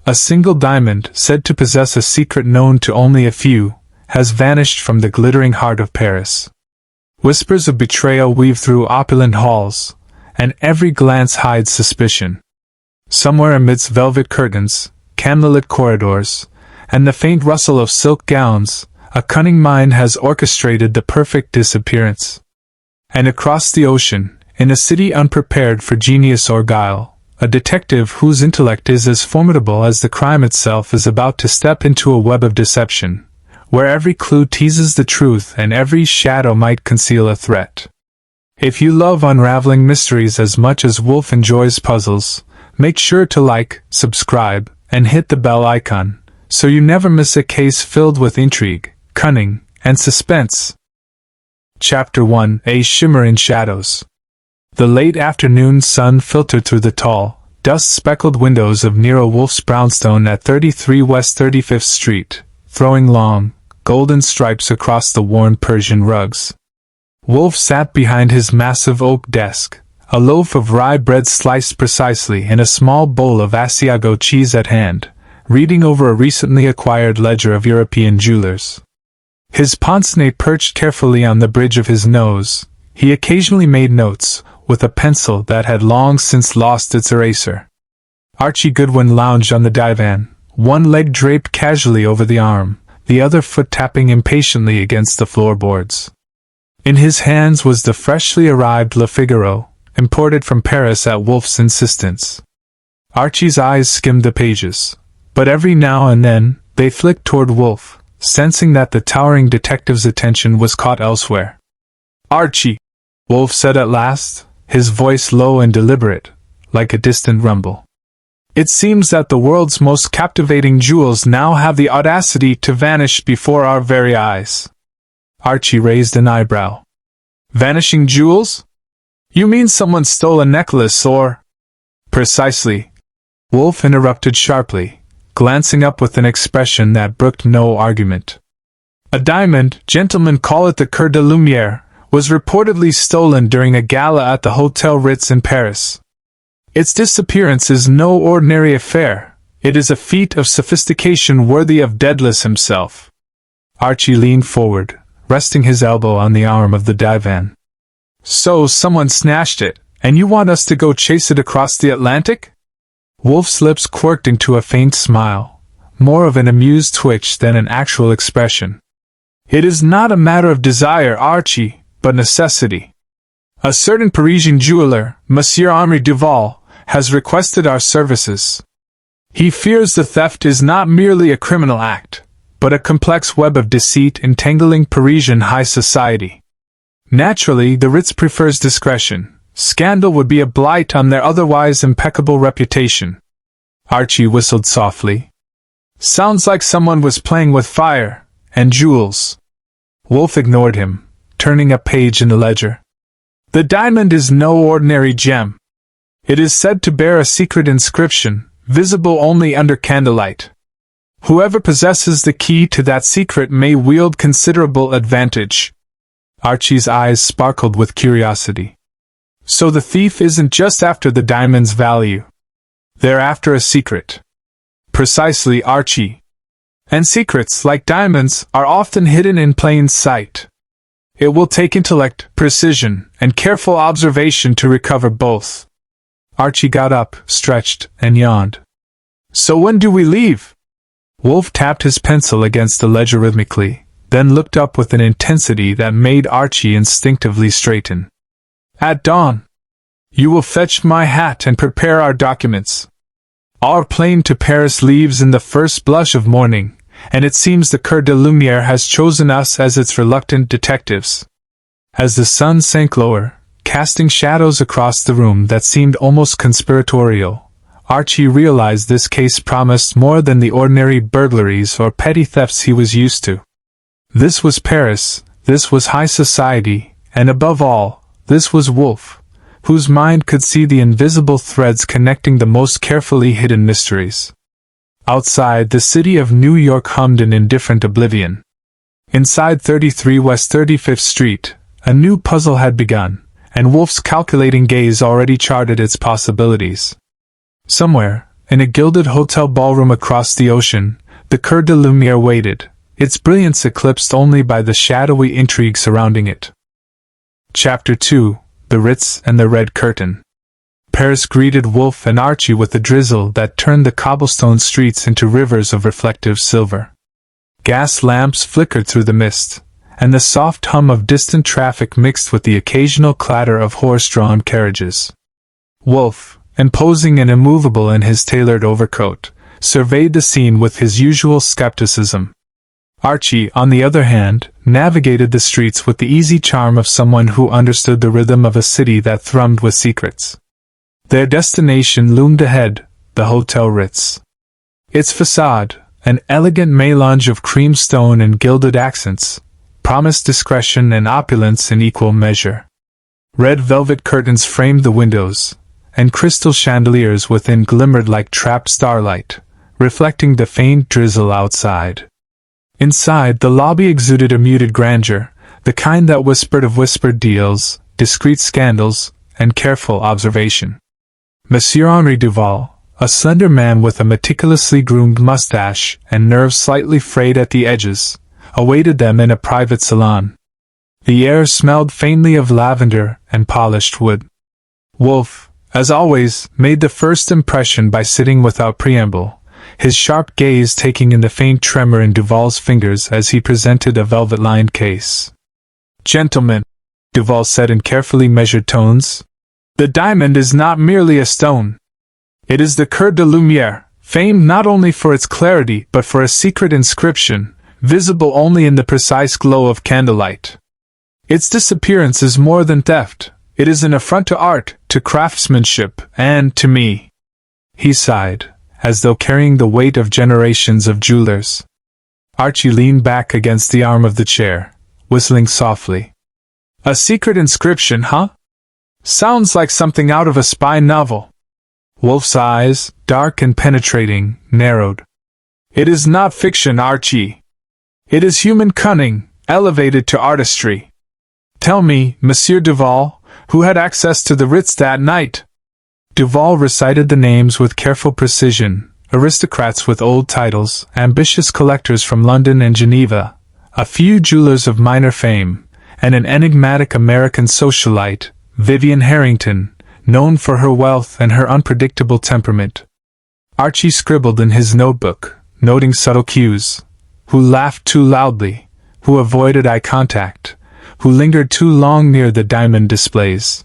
A single diamond, said to possess a secret known to only a few, has vanished from the glittering heart of Paris. Whispers of betrayal weave through opulent halls, and every glance hides suspicion. Somewhere amidst velvet curtains, candlelit corridors, and the faint rustle of silk gowns, a cunning mind has orchestrated the perfect disappearance. And across the ocean, in a city unprepared for genius or guile, a detective whose intellect is as formidable as the crime itself is about to step into a web of deception, where every clue teases the truth and every shadow might conceal a threat. If you love unraveling mysteries as much as Wolfe enjoys puzzles, make sure to like, subscribe, and hit the bell icon, so you never miss a case filled with intrigue, cunning, and suspense. Chapter 1: A Shimmer in Shadows. The late afternoon sun filtered through the tall, dust-speckled windows of Nero Wolfe's brownstone at 33 West 35th Street, throwing long, golden stripes across the worn Persian rugs. Wolfe sat behind his massive oak desk, a loaf of rye bread sliced precisely and a small bowl of Asiago cheese at hand, reading over a recently acquired ledger of European jewelers. His pince-nez perched carefully on the bridge of his nose. He occasionally made notes, with a pencil that had long since lost its eraser. Archie Goodwin lounged on the divan, one leg draped casually over the arm, the other foot tapping impatiently against the floorboards. In his hands was the freshly arrived Le Figaro, imported from Paris at Wolfe's insistence. Archie's eyes skimmed the pages, but every now and then they flicked toward Wolfe, sensing that the towering detective's attention was caught elsewhere. "Archie," Wolfe said at last, his voice low and deliberate, like a distant rumble. "It seems that the world's most captivating jewels now have the audacity to vanish before our very eyes." Archie raised an eyebrow. "Vanishing jewels? You mean someone stole a necklace or—" "Precisely," Wolfe interrupted sharply, glancing up with an expression that brooked no argument. "A diamond, gentlemen call it the Coeur de Lumière, was reportedly stolen during a gala at the Hotel Ritz in Paris. Its disappearance is no ordinary affair. It is a feat of sophistication worthy of Daedalus himself." Archie leaned forward, resting his elbow on the arm of the divan. "So someone snatched it, and you want us to go chase it across the Atlantic?" Wolfe's lips quirked into a faint smile, more of an amused twitch than an actual expression. "It is not a matter of desire, Archie, but necessity. A certain Parisian jeweler, Monsieur Henri Duval, has requested our services. He fears the theft is not merely a criminal act, but a complex web of deceit entangling Parisian high society. Naturally, the Ritz prefers discretion. Scandal would be a blight on their otherwise impeccable reputation." Archie whistled softly. "Sounds like someone was playing with fire and jewels." Wolfe ignored him, turning a page in the ledger. "The diamond is no ordinary gem. It is said to bear a secret inscription, visible only under candlelight. Whoever possesses the key to that secret may wield considerable advantage." Archie's eyes sparkled with curiosity. "So the thief isn't just after the diamond's value. They're after a secret." "Precisely, Archie. And secrets, like diamonds, are often hidden in plain sight. It will take intellect, precision, and careful observation to recover both." Archie got up, stretched, and yawned. "So when do we leave?" Wolfe tapped his pencil against the ledger rhythmically, then looked up with an intensity that made Archie instinctively straighten. "At dawn. You will fetch my hat and prepare our documents. Our plane to Paris leaves in the first blush of morning, and it seems the Coeur de Lumière has chosen us as its reluctant detectives." As the sun sank lower, casting shadows across the room that seemed almost conspiratorial, Archie realized this case promised more than the ordinary burglaries or petty thefts he was used to. This was Paris, this was high society, and above all, this was Wolfe, whose mind could see the invisible threads connecting the most carefully hidden mysteries. Outside, the city of New York hummed in indifferent oblivion. Inside 33 West 35th Street, a new puzzle had begun, and Wolfe's calculating gaze already charted its possibilities. Somewhere, In a gilded hotel ballroom across the ocean, the Coeur de Lumière waited, its brilliance eclipsed only by the shadowy intrigue surrounding it. Chapter 2: The Ritz and the Red Curtain. Paris greeted Wolfe and Archie with a drizzle that turned the cobblestone streets into rivers of reflective silver. Gas lamps flickered through the mist, and the soft hum of distant traffic mixed with the occasional clatter of horse-drawn carriages. Wolfe, imposing and immovable in his tailored overcoat, surveyed the scene with his usual skepticism. Archie, on the other hand, navigated the streets with the easy charm of someone who understood the rhythm of a city that thrummed with secrets. Their destination loomed ahead, the Hotel Ritz. Its facade, an elegant melange of cream stone and gilded accents, promised discretion and opulence in equal measure. Red velvet curtains framed the windows, and crystal chandeliers within glimmered like trapped starlight, reflecting the faint drizzle outside. Inside, the lobby exuded a muted grandeur, the kind that whispered of whispered deals, discreet scandals, and careful observation. Monsieur Henri Duval, a slender man with a meticulously groomed mustache and nerves slightly frayed at the edges, awaited them in a private salon. The air smelled faintly of lavender and polished wood. Wolfe, as always, made the first impression by sitting without preamble, his sharp gaze taking in the faint tremor in Duval's fingers as he presented a velvet-lined case. "Gentlemen," Duval said in carefully measured tones, "the diamond is not merely a stone. It is the Coeur de Lumière, famed not only for its clarity but for a secret inscription, visible only in the precise glow of candlelight. Its disappearance is more than theft. It is an affront to art, to craftsmanship, and to me." He sighed, as though carrying the weight of generations of jewelers. Archie leaned back against the arm of the chair, whistling softly. "A secret inscription, huh? Sounds like something out of a spy novel." Wolfe's eyes, dark and penetrating, narrowed. "It is not fiction, Archie. It is human cunning, elevated to artistry. Tell me, Monsieur Duval, who had access to the Ritz that night?" Duval recited the names with careful precision, aristocrats with old titles, ambitious collectors from London and Geneva, a few jewelers of minor fame, and an enigmatic American socialite, Vivian Harrington, known for her wealth and her unpredictable temperament. Archie scribbled in his notebook, noting subtle cues: who laughed too loudly, who avoided eye contact, who lingered too long near the diamond displays.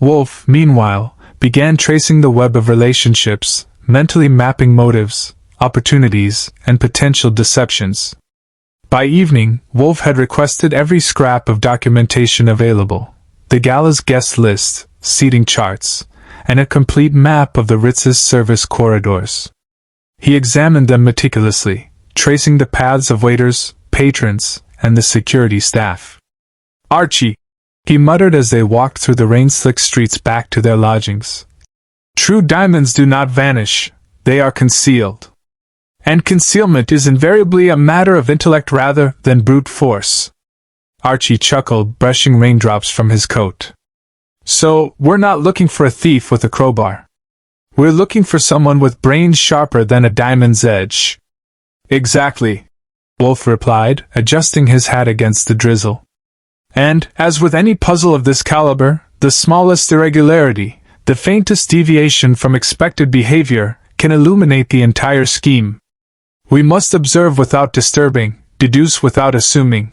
Wolfe, meanwhile, began tracing the web of relationships, mentally mapping motives, opportunities, and potential deceptions. By evening, Wolfe had requested every scrap of documentation available: the gala's guest list, seating charts, and a complete map of the Ritz's service corridors. He examined them meticulously, tracing the paths of waiters, patrons, and the security staff. "Archie," he muttered as they walked through the rain-slicked streets back to their lodgings. "True diamonds do not vanish, they are concealed. And concealment is invariably a matter of intellect rather than brute force." Archie chuckled, brushing raindrops from his coat. "So, we're not looking for a thief with a crowbar. We're looking for someone with brains sharper than a diamond's edge." "Exactly," Wolfe replied, adjusting his hat against the drizzle. "And, as with any puzzle of this caliber, the smallest irregularity, the faintest deviation from expected behavior, can illuminate the entire scheme. We must observe without disturbing, deduce without assuming."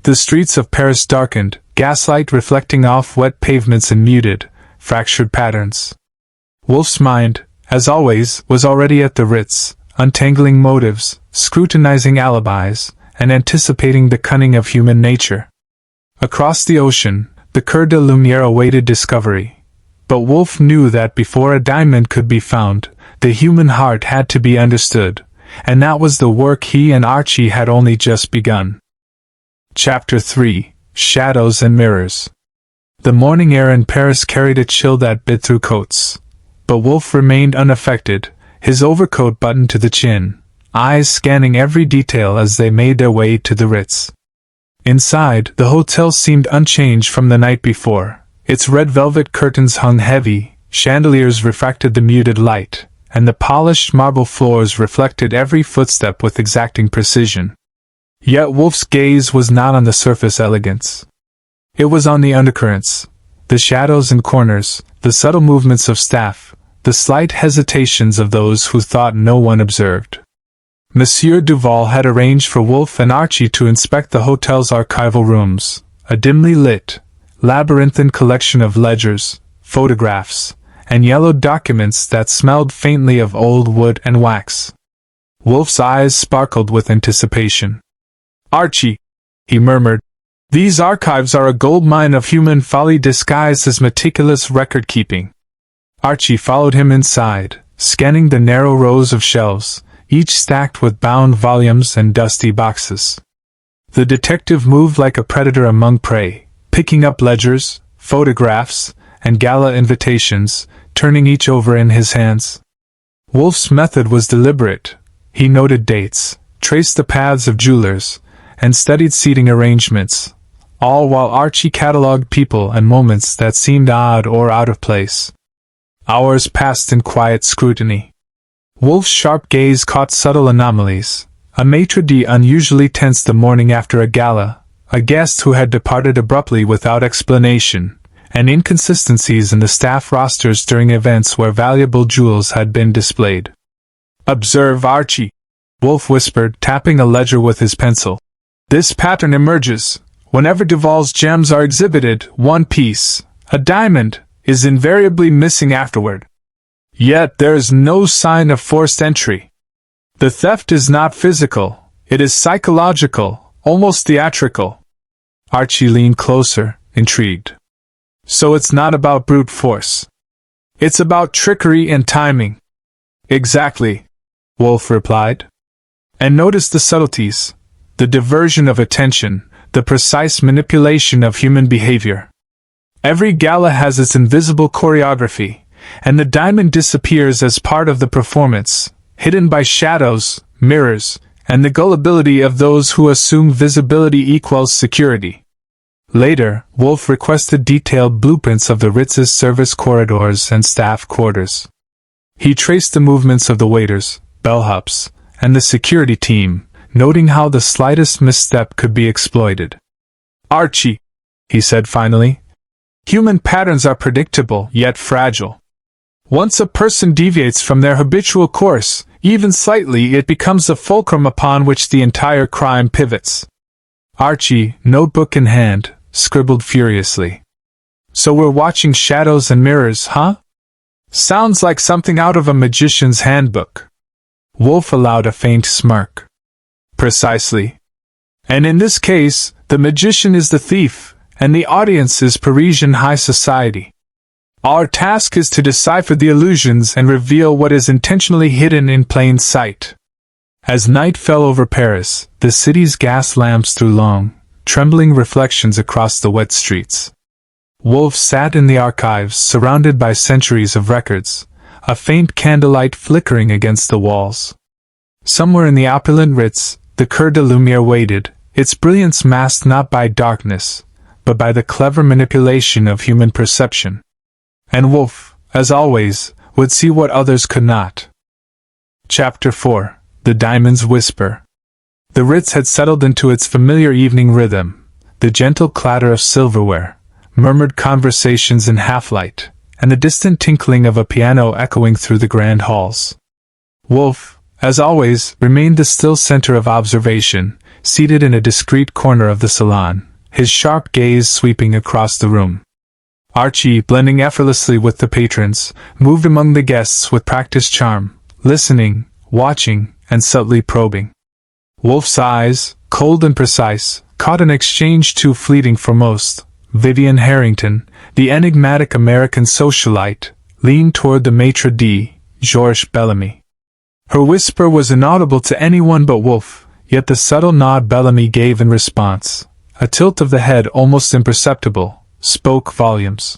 The streets of Paris darkened, gaslight reflecting off wet pavements in muted, fractured patterns. Wolfe's mind, as always, was already at the Ritz, untangling motives, scrutinizing alibis, and anticipating the cunning of human nature. Across the ocean, the Coeur de Lumière awaited discovery. But Wolfe knew that before a diamond could be found, the human heart had to be understood, and that was the work he and Archie had only just begun. Chapter 3: Shadows and Mirrors. The morning air in Paris carried a chill that bit through coats. But Wolfe remained unaffected, his overcoat buttoned to the chin, eyes scanning every detail as they made their way to the Ritz. Inside, the hotel seemed unchanged from the night before. Its red velvet curtains hung heavy, chandeliers refracted the muted light, and the polished marble floors reflected every footstep with exacting precision. Yet Wolfe's gaze was not on the surface elegance. It was on the undercurrents, the shadows and corners, the subtle movements of staff, the slight hesitations of those who thought no one observed. Monsieur Duval had arranged for Wolfe and Archie to inspect the hotel's archival rooms, a dimly lit, labyrinthine collection of ledgers, photographs, and yellowed documents that smelled faintly of old wood and wax. Wolfe's eyes sparkled with anticipation. "Archie," he murmured, "these archives are a goldmine of human folly disguised as meticulous record-keeping." Archie followed him inside, scanning the narrow rows of shelves, each stacked with bound volumes and dusty boxes. The detective moved like a predator among prey, picking up ledgers, photographs, and gala invitations, turning each over in his hands. Wolfe's method was deliberate. He noted dates, traced the paths of jewelers, and studied seating arrangements, all while Archie catalogued people and moments that seemed odd or out of place. Hours passed in quiet scrutiny. Wolfe's sharp gaze caught subtle anomalies. A maitre d' unusually tense the morning after a gala, a guest who had departed abruptly without explanation, and inconsistencies in the staff rosters during events where valuable jewels had been displayed. "Observe, Archie," Wolfe whispered, tapping a ledger with his pencil. "This pattern emerges. Whenever Duval's gems are exhibited, one piece, a diamond, is invariably missing afterward. Yet there is no sign of forced entry. The theft is not physical, it is psychological, almost theatrical." Archie leaned closer, intrigued. "So it's not about brute force. It's about trickery and timing." "Exactly," Wolfe replied. "And notice the subtleties, the diversion of attention, the precise manipulation of human behavior. Every gala has its invisible choreography, and the diamond disappears as part of the performance, hidden by shadows, mirrors, and the gullibility of those who assume visibility equals security." Later, Wolfe requested detailed blueprints of the Ritz's service corridors and staff quarters. He traced the movements of the waiters, bellhops, and the security team, noting how the slightest misstep could be exploited. "Archie," he said finally, "human patterns are predictable yet fragile. Once a person deviates from their habitual course, even slightly, it becomes the fulcrum upon which the entire crime pivots." Archie, notebook in hand, scribbled furiously. "So we're watching shadows and mirrors, huh? Sounds like something out of a magician's handbook." Wolfe allowed a faint smirk. "Precisely. And in this case, the magician is the thief, and the audience is Parisian high society. Our task is to decipher the illusions and reveal what is intentionally hidden in plain sight." As night fell over Paris, the city's gas lamps threw long, trembling reflections across the wet streets. Wolfe sat in the archives, surrounded by centuries of records, a faint candlelight flickering against the walls. Somewhere in the opulent Ritz, the Coeur de Lumière waited, its brilliance masked not by darkness, but by the clever manipulation of human perception. And Wolfe, as always, would see what others could not. Chapter 4. The Diamond's Whisper. The Ritz had settled into its familiar evening rhythm, the gentle clatter of silverware, murmured conversations in half-light, and the distant tinkling of a piano echoing through the grand halls. Wolfe, as always, remained the still center of observation, seated in a discreet corner of the salon, his sharp gaze sweeping across the room. Archie, blending effortlessly with the patrons, moved among the guests with practiced charm, listening, watching, and subtly probing. Wolfe's eyes, cold and precise, caught an exchange too fleeting for most. Vivian Harrington, the enigmatic American socialite, leaned toward the maitre d', Georges Bellamy. Her whisper was inaudible to anyone but Wolfe, yet the subtle nod Bellamy gave in response, a tilt of the head almost imperceptible, spoke volumes.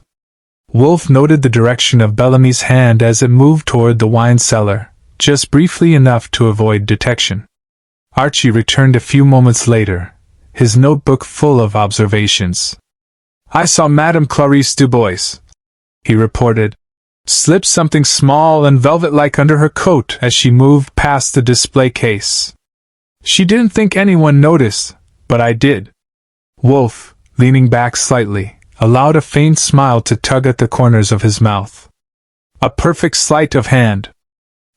Wolfe noted the direction of Bellamy's hand as it moved toward the wine cellar, just briefly enough to avoid detection. Archie returned a few moments later, his notebook full of observations. "I saw Madame Clarice Dubois," he reported. slipped something small and velvet-like under her coat as she moved past the display case. She didn't think anyone noticed, but I did. Wolfe, leaning back slightly, allowed a faint smile to tug at the corners of his mouth. A perfect sleight of hand.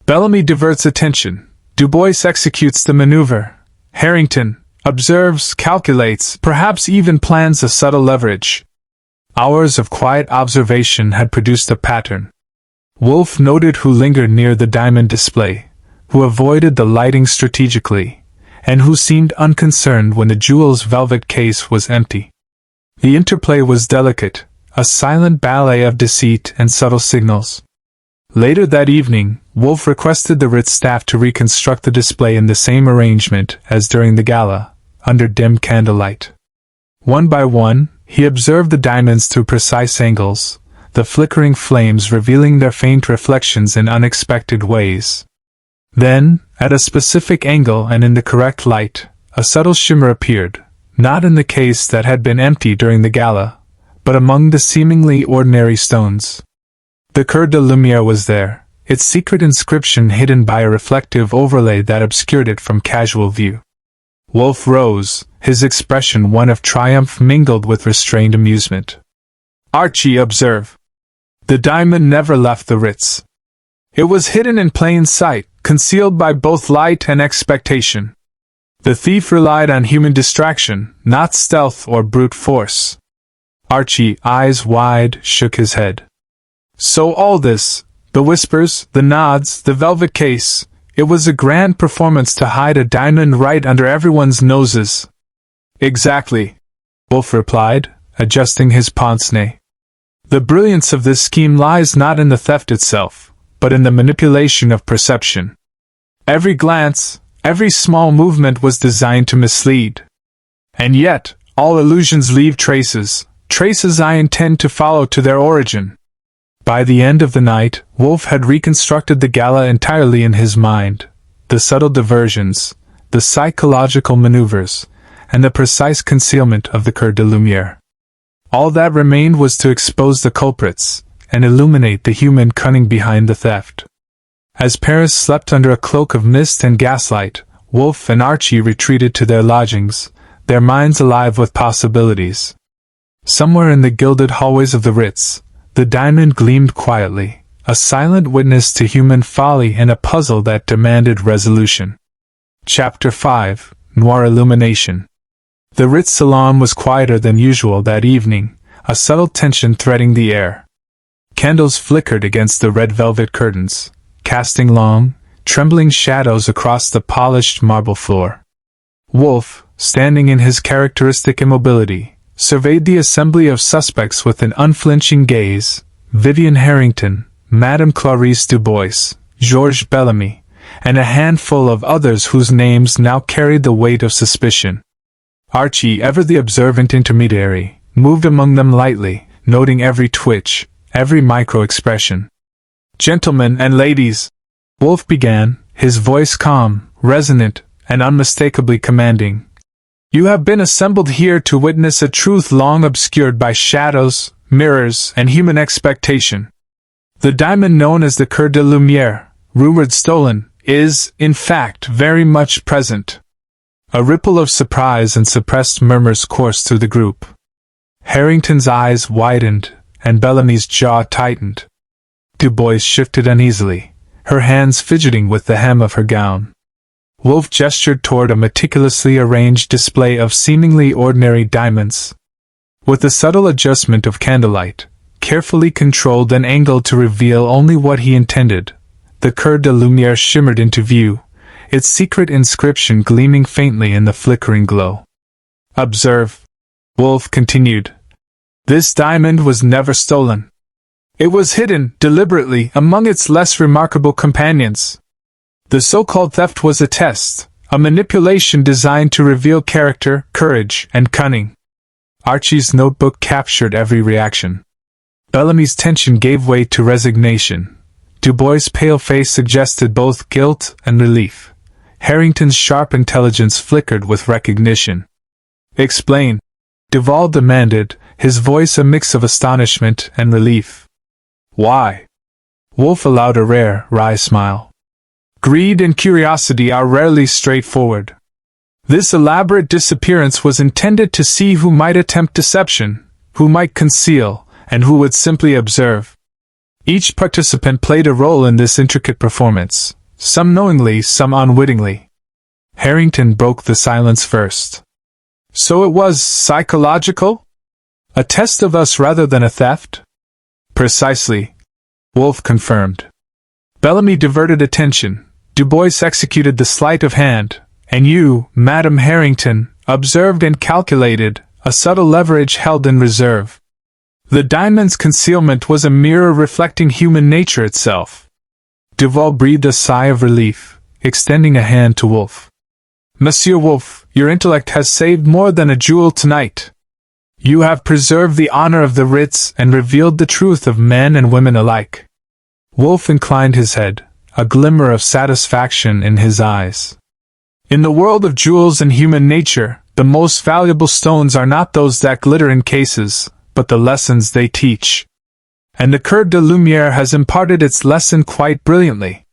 Bellamy diverts attention. Du Bois executes the maneuver. Harrington observes, calculates, perhaps even plans a subtle leverage. Hours of quiet observation had produced a pattern. Wolfe noted who lingered near the diamond display, who avoided the lighting strategically, and who seemed unconcerned when the jewel's velvet case was empty. The interplay was delicate, a silent ballet of deceit and subtle signals. Later that evening, Wolfe requested the Ritz staff to reconstruct the display in the same arrangement as during the gala, under dim candlelight. One by one, he observed the diamonds through precise angles, the flickering flames revealing their faint reflections in unexpected ways. Then, at a specific angle and in the correct light, a subtle shimmer appeared, not in the case that had been empty during the gala, but among the seemingly ordinary stones. The cœur de lumière was there, its secret inscription hidden by a reflective overlay that obscured it from casual view. Wolfe rose, his expression one of triumph mingled with restrained amusement. Archie observed. The diamond never left the Ritz. It was hidden in plain sight, concealed by both light and expectation. The thief relied on human distraction, not stealth or brute force. Archie, eyes wide, shook his head. So all this, the whispers, the nods, the velvet case, it was a grand performance to hide a diamond right under everyone's noses. Exactly, Wolfe replied, adjusting his pince-nez. The brilliance of this scheme lies not in the theft itself, but in the manipulation of perception. Every glance, every small movement was designed to mislead. And yet, all illusions leave traces, traces I intend to follow to their origin. By the end of the night, Wolfe had reconstructed the gala entirely in his mind. The subtle diversions, the psychological maneuvers, and the precise concealment of the cœur de lumière. All that remained was to expose the culprits, and illuminate the human cunning behind the theft. As Paris slept under a cloak of mist and gaslight, Wolfe and Archie retreated to their lodgings, their minds alive with possibilities. Somewhere in the gilded hallways of the Ritz, the diamond gleamed quietly, a silent witness to human folly and a puzzle that demanded resolution. Chapter 5: Noir Illumination. The Ritz salon was quieter than usual that evening, a subtle tension threading the air. Candles flickered against the red velvet curtains, casting long, trembling shadows across the polished marble floor. Wolfe, standing in his characteristic immobility, surveyed the assembly of suspects with an unflinching gaze. Vivian Harrington, Madame Clarice Du Bois, Georges Bellamy, and a handful of others whose names now carried the weight of suspicion. Archie, ever the observant intermediary, moved among them lightly, noting every twitch, every micro-expression. "Gentlemen and ladies," Wolfe began, his voice calm, resonant, and unmistakably commanding. "You have been assembled here to witness a truth long obscured by shadows, mirrors, and human expectation. The diamond known as the cœur de lumière, rumored stolen, is, in fact, very much present." A ripple of surprise and suppressed murmurs coursed through the group. Harrington's eyes widened, and Bellamy's jaw tightened. Du Bois shifted uneasily, her hands fidgeting with the hem of her gown. Wolfe gestured toward a meticulously arranged display of seemingly ordinary diamonds. With a subtle adjustment of candlelight, carefully controlled and angled to reveal only what he intended, the cœur de lumière shimmered into view, its secret inscription gleaming faintly in the flickering glow. "Observe," Wolfe continued. "This diamond was never stolen. It was hidden, deliberately, among its less remarkable companions. The so-called theft was a test, a manipulation designed to reveal character, courage, and cunning." Archie's notebook captured every reaction. Bellamy's tension gave way to resignation. Du Bois' pale face suggested both guilt and relief. Harrington's sharp intelligence flickered with recognition. "Explain," Duval demanded, his voice a mix of astonishment and relief. "Why?" Wolfe allowed a rare, wry smile. Greed and curiosity are rarely straightforward. This elaborate disappearance was intended to see who might attempt deception, who might conceal, and who would simply observe. Each participant played a role in this intricate performance, some knowingly, some unwittingly. Harrington broke the silence first. So it was psychological? A test of us rather than a theft? Precisely, Wolfe confirmed. Bellamy diverted attention, Du Bois executed the sleight of hand, and you, Madam Harrington, observed and calculated, a subtle leverage held in reserve. The diamond's concealment was a mirror reflecting human nature itself. Duval breathed a sigh of relief, extending a hand to Wolfe. Monsieur Wolfe, your intellect has saved more than a jewel tonight. You have preserved the honor of the Ritz and revealed the truth of men and women alike. Wolfe inclined his head, a glimmer of satisfaction in his eyes. In the world of jewels and human nature, the most valuable stones are not those that glitter in cases, but the lessons they teach. And the Coeur de Lumière has imparted its lesson quite brilliantly.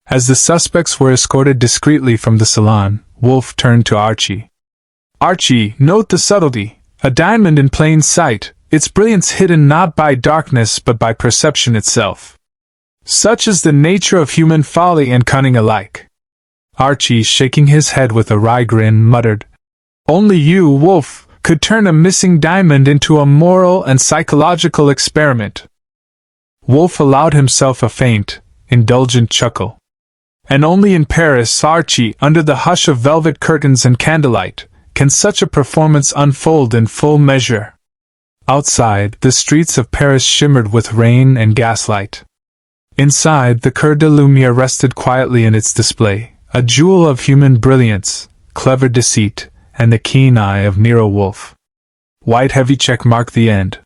As the suspects were escorted discreetly from the salon, Wolfe turned to Archie. Archie, note the subtlety. A diamond in plain sight, its brilliance hidden not by darkness but by perception itself. Such is the nature of human folly and cunning alike. Archie, shaking his head with a wry grin, muttered, Only you, Wolfe, could turn a missing diamond into a moral and psychological experiment. Wolfe allowed himself a faint, indulgent chuckle. And only in Paris, Archie, under the hush of velvet curtains and candlelight, can such a performance unfold in full measure. Outside, the streets of Paris shimmered with rain and gaslight. Inside, the Coeur de Lumière rested quietly in its display, a jewel of human brilliance, clever deceit, and the keen eye of Nero Wolfe. White heavy check marked the end,